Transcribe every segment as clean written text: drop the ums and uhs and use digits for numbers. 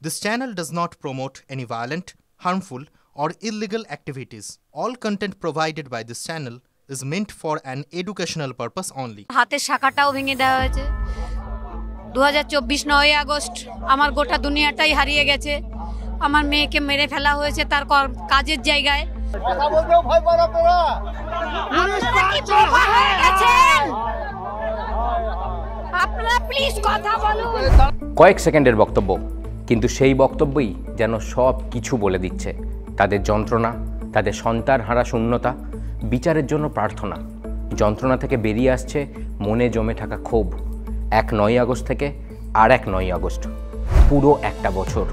This channel does not promote any violent, harmful, or illegal activities. All content provided by this channel is meant for an educational purpose only. হাতের শাখাটাও ভেঙে দেওয়া হয়েছে। 2024 9 August আমার গোটা দুনিয়াটাই হারিয়ে গেছে। আমার মেয়েকে মেরে ফেলা হয়েছে তার কাজের জায়গায়। কথা বলতেও ভয় পান আপনারা? আপনারা প্লিজ কথা বলুন। কয়েক সেকেন্ডের বক্তব্য, কিন্তু সেই বক্তব্যই যেন সব কিছু বলে দিচ্ছে। তাদের যন্ত্রণা, তাদের সন্তান হারা শূন্যতা, বিচারের জন্য প্রার্থনা। যন্ত্রণা থেকে বেরিয়ে আসছে মনে জমে থাকা ক্ষোভ। 9 আগস্ট থেকে আর 9 আগস্ট, পুরো একটা বছর।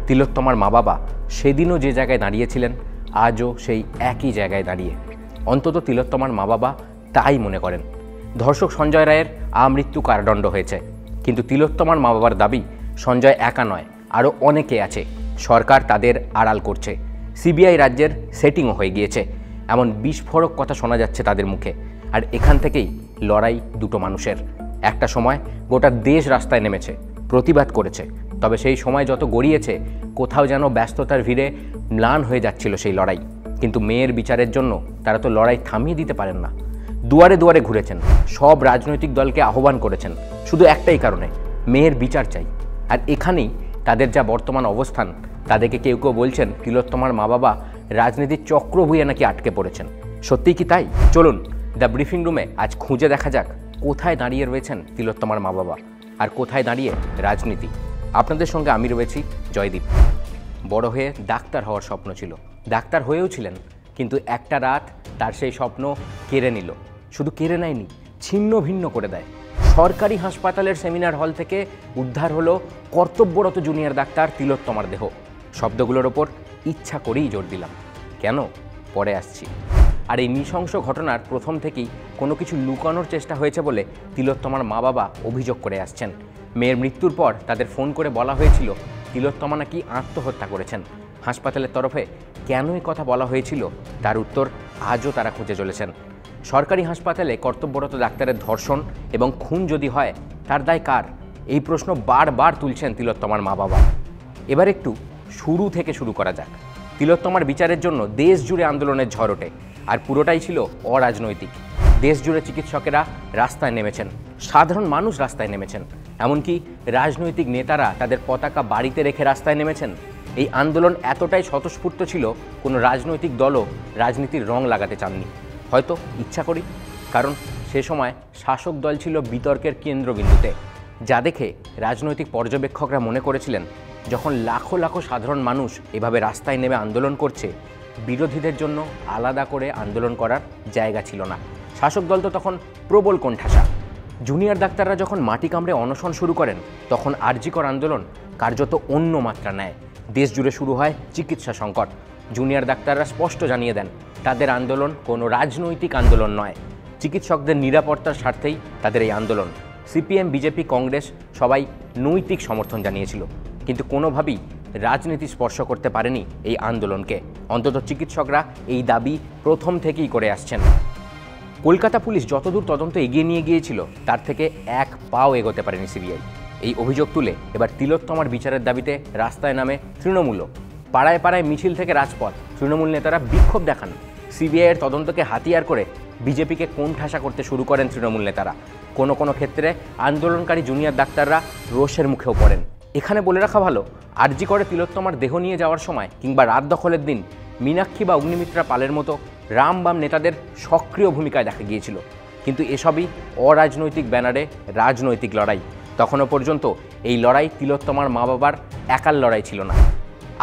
তিলোত্তমার মা বাবা সেদিনও যে জায়গায় দাঁড়িয়েছিলেন, আজও সেই একই জায়গায় দাঁড়িয়ে। অন্তত তিলোত্তমার মা বাবা তাই মনে করেন। ধর্ষক সঞ্জয় রায়ের আমৃত্যু কারাদণ্ড হয়েছে, কিন্তু তিলোত্তমার মা বাবার দাবি সঞ্জয় একা নয়, আরও অনেকে আছে। সরকার তাদের আড়াল করছে। সিবিআই রাজ্যের সেটিংও হয়ে গিয়েছে। এমন বিস্ফোরক কথা শোনা যাচ্ছে তাদের মুখে। আর এখান থেকেই লড়াই দুটো মানুষের। একটা সময় গোটা দেশ রাস্তায় নেমেছে, প্রতিবাদ করেছে। তবে সেই সময় যত গড়িয়েছে, কোথাও যেন ব্যস্ততার ভিড়ে ম্লান হয়ে যাচ্ছিল সেই লড়াই। কিন্তু মেয়ের বিচারের জন্য তারা তো লড়াই থামিয়ে দিতে পারেন না। দুয়ারে দুয়ারে ঘুরেছেন, সব রাজনৈতিক দলকে আহ্বান করেছেন, শুধু একটাই কারণে, মেয়ের বিচার চাই। আর এখানেই তাদের যা বর্তমান অবস্থান, তাদেরকে কেউ কেউ বলছেন তিলোত্তমার মা বাবা রাজনীতির চক্রভুঁয়ে নাকি আটকে পড়েছেন। সত্যিই কি তাই? চলুন দ্য ব্রিফিং রুমে আজ খুঁজে দেখা যাক কোথায় দাঁড়িয়ে রয়েছেন তিলোত্তমার মা বাবা, আর কোথায় দাঁড়িয়ে রাজনীতি। আপনাদের সঙ্গে আমি রয়েছি জয়দীপ। বড় হয়ে ডাক্তার হওয়ার স্বপ্ন ছিল, ডাক্তার হয়েও ছিলেন, কিন্তু একটা রাত তার সেই স্বপ্ন কেড়ে নিল। শুধু কেড়ে নেয়নি, ছিন্ন ভিন্ন করে দেয়। সরকারি হাসপাতালের সেমিনার হল থেকে উদ্ধার হলো কর্তব্যরত জুনিয়র ডাক্তার তিলোত্তমার দেহ। শব্দগুলোর ওপর ইচ্ছা করেই জোর দিলাম। কেন? পরে আসছি। আর এই নৃশংস ঘটনার প্রথম থেকেই কোনো কিছু লুকানোর চেষ্টা হয়েছে বলে তিলোত্তমার মা বাবা অভিযোগ করে আসছেন। মেয়ের মৃত্যুর পর তাদের ফোন করে বলা হয়েছিল তিলোত্তমা নাকি আত্মহত্যা করেছেন। হাসপাতালের তরফে কেন এই কথা বলা হয়েছিল, তার উত্তর আজও তারা খুঁজে চলেছেন। সরকারি হাসপাতালে কর্তব্যরত ডাক্তারের ধর্ষণ এবং খুন যদি হয়, তার দায় কার? এই প্রশ্ন বারবার তুলছেন তিলোত্তমার মা বাবা। এবার একটু শুরু থেকে শুরু করা যাক। তিলোত্তমার বিচারের জন্য দেশ জুড়ে আন্দোলনের ঝড় ওঠে, আর পুরোটাই ছিল অরাজনৈতিক। দেশ জুড়ে চিকিৎসকেরা রাস্তায় নেমেছেন, সাধারণ মানুষ রাস্তায় নেমেছেন, এমনকি রাজনৈতিক নেতারা তাদের পতাকা বাড়িতে রেখে রাস্তায় নেমেছেন। এই আন্দোলন এতটাই স্বতঃস্ফূর্ত ছিল, কোনো রাজনৈতিক দলও রাজনীতির রং লাগাতে চাননি, হয়তো ইচ্ছা করি। কারণ সে সময় শাসক দল ছিল বিতর্কের কেন্দ্রবিন্দুতে, যা দেখে রাজনৈতিক পর্যবেক্ষকরা মনে করেছিলেন যখন লাখো লাখো সাধারণ মানুষ এভাবে রাস্তায় নেমে আন্দোলন করছে, বিরোধীদের জন্য আলাদা করে আন্দোলন করার জায়গা ছিল না। শাসক দল তো তখন প্রবল কোণঠাসা। জুনিয়র ডাক্তাররা যখন মাটি কামড়ে অনশন শুরু করেন, তখন আরজিকর আন্দোলন কার্যত অন্য মাত্রা নেয়। দেশ জুড়ে শুরু হয় চিকিৎসা সংকট। জুনিয়র ডাক্তাররা স্পষ্ট জানিয়ে দেন তাদের আন্দোলন কোনো রাজনৈতিক আন্দোলন নয়, চিকিৎসকদের নিরাপত্তার স্বার্থেই তাদের এই আন্দোলন। সিপিএম, বিজেপি, কংগ্রেস সবাই নৈতিক সমর্থন জানিয়েছিল, কিন্তু কোনোভাবেই রাজনীতি স্পর্শ করতে পারেনি এই আন্দোলনকে। অন্তত চিকিৎসকরা এই দাবি প্রথম থেকেই করে আসছেন। কলকাতা পুলিশ যতদূর তদন্ত এগিয়ে নিয়ে গিয়েছিল, তার থেকে এক পাও এগোতে পারেনি সিবিআই। এই অভিযোগ তুলে এবার তিলোত্তমার বিচারের দাবিতে রাস্তায় নামে তৃণমূলও। পাড়ায় পাড়ায় মিছিল থেকে রাজপথ, তৃণমূল নেতারা বিক্ষোভ দেখান। সিবিআইয়ের তদন্তকে হাতিয়ার করে বিজেপিকে কোণঠাসা করতে শুরু করেন তৃণমূল নেতারা। কোনো কোনো ক্ষেত্রে আন্দোলনকারী জুনিয়র ডাক্তাররা রোষের মুখেও পড়েন। এখানে বলে রাখা ভালো, আরজি করে তিলোত্তমার দেহ নিয়ে যাওয়ার সময় কিংবা রাত দখলের দিন মীনাক্ষী বা অগ্নিমিত্রা পালের মতো রাম বাম নেতাদের সক্রিয় ভূমিকায় দেখা গিয়েছিল। কিন্তু এসবই অরাজনৈতিক ব্যানারে রাজনৈতিক লড়াই। তখনও পর্যন্ত এই লড়াই তিলোত্তমার মা বাবার একার লড়াই ছিল না।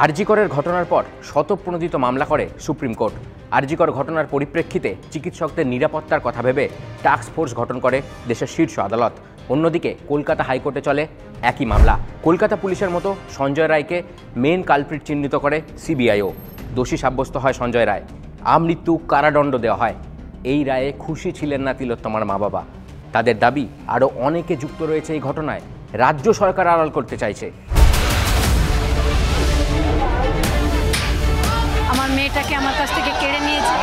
আরজিকরের ঘটনার পর শতপ্রণোদিত মামলা করে সুপ্রিম কোর্ট। আরজিকর ঘটনার পরিপ্রেক্ষিতে চিকিৎসকদের নিরাপত্তার কথা ভেবে টাস্ক ফোর্স গঠন করে দেশের শীর্ষ আদালত। অন্যদিকে কলকাতা হাইকোর্টে চলে একই মামলা। কলকাতা পুলিশের মতো সঞ্জয় রায়কে মেন কালপ্রিট চিহ্নিত করে সিবিআইও। দোষী সাব্যস্ত হয় সঞ্জয় রায়, আমৃত্যু কারাদণ্ড দেওয়া হয়। এই রায়ে খুশি ছিলেন না তিলোত্তমার মা বাবা। তাদের দাবি আরও অনেকে যুক্ত রয়েছে এই ঘটনায়, রাজ্য সরকার আড়াল করতে চাইছে। আমার মেয়েটাকে আমার কাছ থেকে কেড়ে নিয়েছে,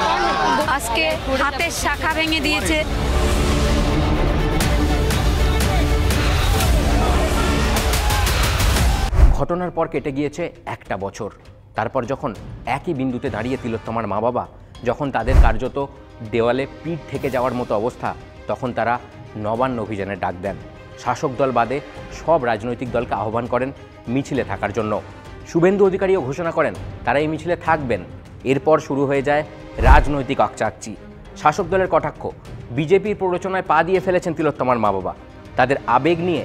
আজকে হাতের শাখা ভেঙে দিয়েছে। ঘটনার পর কেটে গিয়েছে একটা বছর। তারপর যখন একই বিন্দুতে দাঁড়িয়ে তিলোত্তমার মা বাবা, যখন তাদের কার্যত দেওয়ালে পিঠ থেকে যাওয়ার মতো অবস্থা, তখন তারা নবান্ন অভিযানের ডাক দেন। শাসক দল বাদে সব রাজনৈতিক দলকে আহ্বান করেন মিছিলে থাকার জন্য। শুভেন্দু অধিকারীও ঘোষণা করেন তারা এই মিছিলে থাকবেন। এরপর শুরু হয়ে যায় রাজনৈতিক আকচাকচি। শাসক দলের কটাক্ষ, বিজেপির প্ররোচনায় পা দিয়ে ফেলেছেন তিলোত্তমার মা বাবা। তাদের আবেগ নিয়ে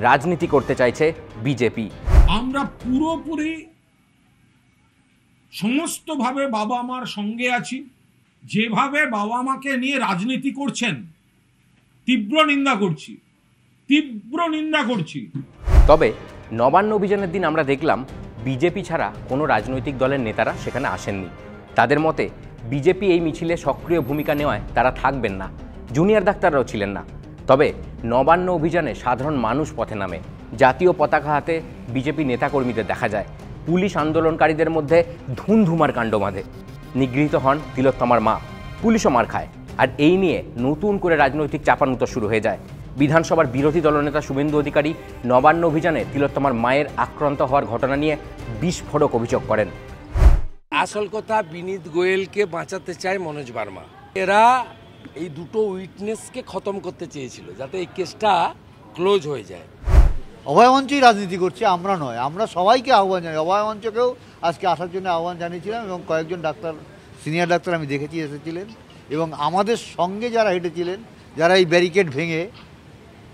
রাজনীতি করতে চাইছে বিজেপি। আমরা পুরোপুরি সমস্তভাবে বাবা মার সঙ্গে আছি। যেভাবে বাবা মাকে নিয়ে রাজনীতি করছেন তীব্র নিন্দা করছি, তীব্র নিন্দা করছি। তবে নবান্ন অভিযানের দিন আমরা দেখলাম বিজেপি ছাড়া কোনো রাজনৈতিক দলের নেতারা সেখানে আসেননি। তাদের মতে বিজেপি এই মিছিলে সক্রিয় ভূমিকা নেওয়ায় তারা থাকবেন না, জুনিয়র ডাক্তাররাও ছিলেন না। তবে নবান্ন অভিযানে সাধারণ মানুষ পথে নামে, জাতীয় পতাকা হাতে বিজেপি নেতাকর্মীদের দেখা যায়। পুলিশ আন্দোলনকারীদের মধ্যে ধুমধুমার কাণ্ড বাঁধে। নিগৃহীত হন তিলোত্তমার মা, পুলিশও মার খায়। আর এই নিয়ে নতুন করে রাজনৈতিক চাপানুতর শুরু হয়ে যায়। বিধানসভার বিরোধী দলনেতা শুভেন্দু অধিকারী নবান্ন অভিযানে তিলোত্তমার মায়ের আক্রান্ত হওয়ার ঘটনা নিয়ে বিস্ফোরক অভিযোগ করেন। আসল কথা, বিনীত গোয়েলকে বাঁচাতে চায় মনোজ বার্মা। এরা এই দুটো উইটনেসকে খতম করতে চেয়েছিল যাতে এই কেসটা ক্লোজ হয়ে যায়। অভয় মঞ্চই রাজনীতি করছে, আমরা নয়। আমরা সবাইকে আহ্বান জানাই, অভয় মঞ্চকেও আজকে আসার জন্য আহ্বান জানিয়েছিলাম এবং কয়েকজন ডাক্তার, সিনিয়র ডাক্তার আমি দেখেছি এসেছিলেন এবং আমাদের সঙ্গে যারা হেঁটেছিলেন, যারা এই ব্যারিকেড ভেঙে,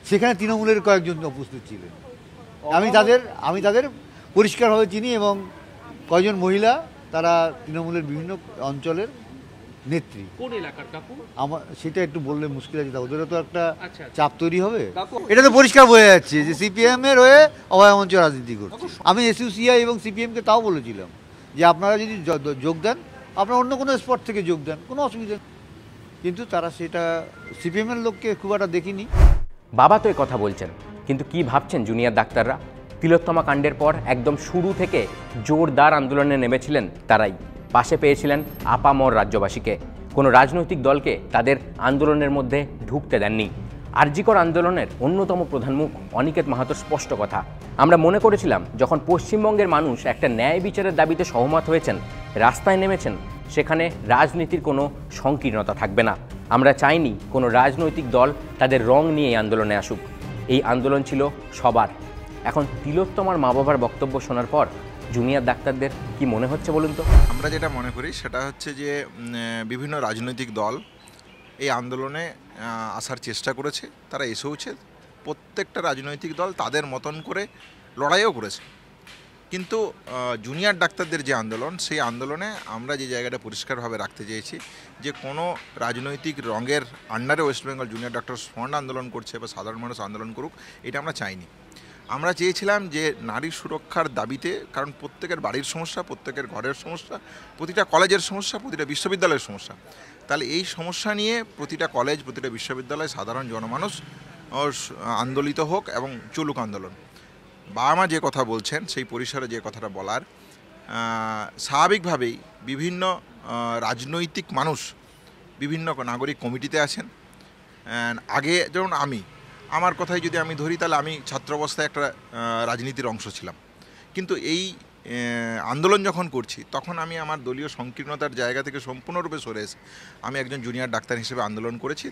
সেখানে তৃণমূলের কয়েকজন উপস্থিত ছিলেন। আমি তাদের পরিষ্কারভাবে চিনি এবং কয়েকজন মহিলা, তারা তৃণমূলের বিভিন্ন অঞ্চলের নেত্রী। কোন এলাকার কাকু? আমার সেটা একটু বললে মুশকিল আছে, ওদেরও তো একটা চাপ তৈরি হবে। এটা তো পরিষ্কার বোঝা যাচ্ছে যে সিপিএম এর হয়ে অভয় মঞ্চ রাজনীতি করছে। আমি এসইউসিআই এবং সিপিএমকে তাও বলেছিলাম যে আপনারা যদি যোগ দেন, আপনারা অন্য কোনো স্পট থেকে যোগ দেন, কোনো অসুবিধা নেই। কিন্তু তারা সেটা, সিপিএম এর লোককে খুব একটা দেখিনি। বাবা তো কথা বলছেন, কিন্তু কি ভাবছেন জুনিয়র ডাক্তাররা? তিলোত্তমা কাণ্ডের পর একদম শুরু থেকে জোরদার আন্দোলনে নেমেছিলেন তারাই। পাশে পেয়েছিলেন আপামর রাজ্যবাসীকে। কোনো রাজনৈতিক দলকে তাদের আন্দোলনের মধ্যে ঢুকতে দেননি। আরজিকর আন্দোলনের অন্যতম প্রধান মুখ অনিকেত মাহাতোর স্পষ্ট কথা। আমরা মনে করেছিলাম যখন পশ্চিমবঙ্গের মানুষ একটা ন্যায় বিচারের দাবিতে সহমত হয়েছেন, রাস্তায় নেমেছেন, সেখানে রাজনীতির কোনো সংকীর্ণতা থাকবে না। আমরা চাইনি কোনো রাজনৈতিক দল তাদের রং নিয়ে এই আন্দোলনে আসুক। এই আন্দোলন ছিল সবার। এখন তিলোত্তমার মা বাবার বক্তব্য শোনার পর জুনিয়র ডাক্তারদের কি মনে হচ্ছে বলুন তো? আমরা যেটা মনে করি সেটা হচ্ছে যে বিভিন্ন রাজনৈতিক দল এই আন্দোলনে আসার চেষ্টা করেছে, তারা এসেওছে। প্রত্যেকটা রাজনৈতিক দল তাদের মতন করে লড়াইও করেছে। কিন্তু জুনিয়র ডাক্তারদের যে আন্দোলন, সেই আন্দোলনে আমরা যে জায়গাটা পরিষ্কারভাবে রাখতে চেয়েছি যে কোনো রাজনৈতিক রঙের আন্ডারে West Bengal junior doctor front আন্দোলন করছে বা সাধারণ মানুষ আন্দোলন করুক, এটা আমরা চাইনি। আমরা চেয়েছিলাম যে নারী সুরক্ষার দাবিতে, কারণ প্রত্যেকের বাড়ির সমস্যা, প্রত্যেকের ঘরের সমস্যা, প্রতিটা কলেজের সমস্যা, প্রতিটা বিশ্ববিদ্যালয়ের সমস্যা। তাহলে এই সমস্যা নিয়ে প্রতিটা কলেজ, প্রতিটা বিশ্ববিদ্যালয়, সাধারণ জনমানুষ আন্দোলিত হোক এবং চলুক আন্দোলন। বাবা মা যে কথা বলছেন সেই পরিসরে যে কথাটা বলার, স্বাভাবিকভাবেই বিভিন্ন রাজনৈতিক মানুষ বিভিন্ন নাগরিক কমিটিতে আছেন। আগে যেমন আমার কথাই যদি আমি ধরি, তাহলে আমি ছাত্র অবস্থায় একটা রাজনীতির অংশ ছিলাম। কিন্তু এই আন্দোলন যখন করছি, তখন আমি আমার দলীয় সংকীর্ণতার জায়গা থেকে সম্পূর্ণরূপে সরে এসে আমি একজন জুনিয়র ডাক্তার হিসেবে আন্দোলন করেছি,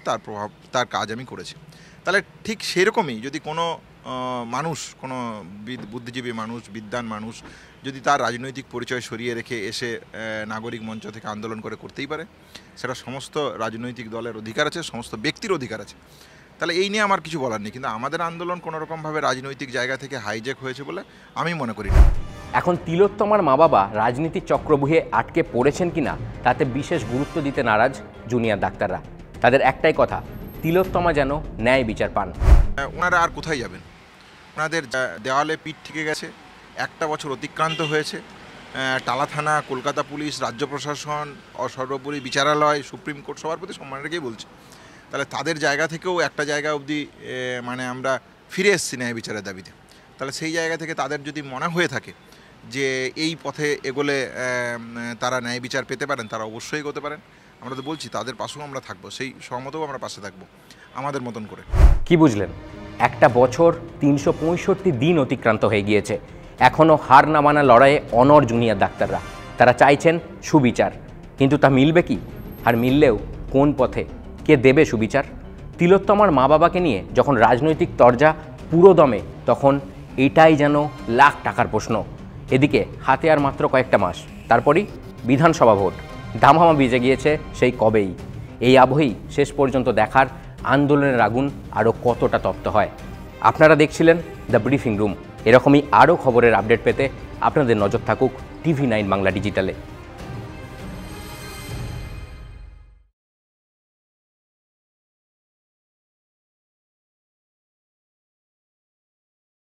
তার কাজ আমি করেছি। তাহলে ঠিক সেরকমই যদি কোনো মানুষ, কোনো বুদ্ধিজীবী মানুষ, বিদ্বান মানুষ যদি তার রাজনৈতিক পরিচয় সরিয়ে রেখে এসে নাগরিক মঞ্চ থেকে আন্দোলন করতেই পারে, সেটা সমস্ত রাজনৈতিক দলের অধিকার আছে, সমস্ত ব্যক্তির অধিকার আছে। তাহলে এই নিয়ে আমার কিছু বলার নেই। কিন্তু আমাদের আন্দোলন কোনোরকমভাবে রাজনৈতিক জায়গা থেকে হাইজ্যাক হয়েছে বলে আমি মনে করি না। এখন তিলোত্তমার মা বাবা রাজনীতির চক্রব্যূহে আটকে পড়েছেন কিনা তাতে বিশেষ গুরুত্ব দিতে নারাজ জুনিয়র ডাক্তাররা। তাদের একটাই কথা, তিলোত্তমা যেন ন্যায় বিচার পান। ওনারা আর কোথায় যাবেন? ওনাদের দেওয়ালে পিঠ থেকে গেছে, একটা বছর অতিক্রান্ত হয়েছে। টালা থানা, কলকাতা পুলিশ, রাজ্য প্রশাসন, সর্বোপরি বিচারালয়, সুপ্রিম কোর্ট সবার প্রতি সম্মান রেখেই বলছে। তাহলে তাদের জায়গা থেকেও একটা জায়গা অবধি মানে আমরা ফিরে এসেছি ন্যায় বিচারের দাবিতে। তাহলে সেই জায়গা থেকে তাদের যদি মনে হয়ে থাকে যে এই পথে এগোলে তারা ন্যায় বিচার পেতে পারেন, তারা অবশ্যই এগোতে পারেন। আমরা তো বলছি তাদের পাশেও আমরা থাকবো, সেই সহমতেও আমরা পাশে থাকবো আমাদের মতন করে। কি বুঝলেন? একটা বছর 365 দিন অতিক্রান্ত হয়ে গিয়েছে। এখনও হার না মানা লড়াইয়ে অনড় জুনিয়র ডাক্তাররা। তারা চাইছেন সুবিচার, কিন্তু তা মিলবে কি? আর মিললেও কোন পথে? কে দেবে সুবিচার? তিলোত্তমার মা বাবাকে নিয়ে যখন রাজনৈতিক তরজা পুরো দমে, তখন এটাই যেন লাখ টাকার প্রশ্ন। এদিকে হাতে আর মাত্র কয়েকটা মাস, তারপরই বিধানসভা ভোট। দামামা বেজে গিয়েছে সেই কবেই। এই আবহেই শেষ পর্যন্ত দেখার আন্দোলনের আগুন আরও কতটা তপ্ত হয়। আপনারা দেখছিলেন দ্য ব্রিফিং রুম। এরকমই আরও খবরের আপডেট পেতে আপনাদের নজর থাকুক TV9 বাংলা ডিজিটালে।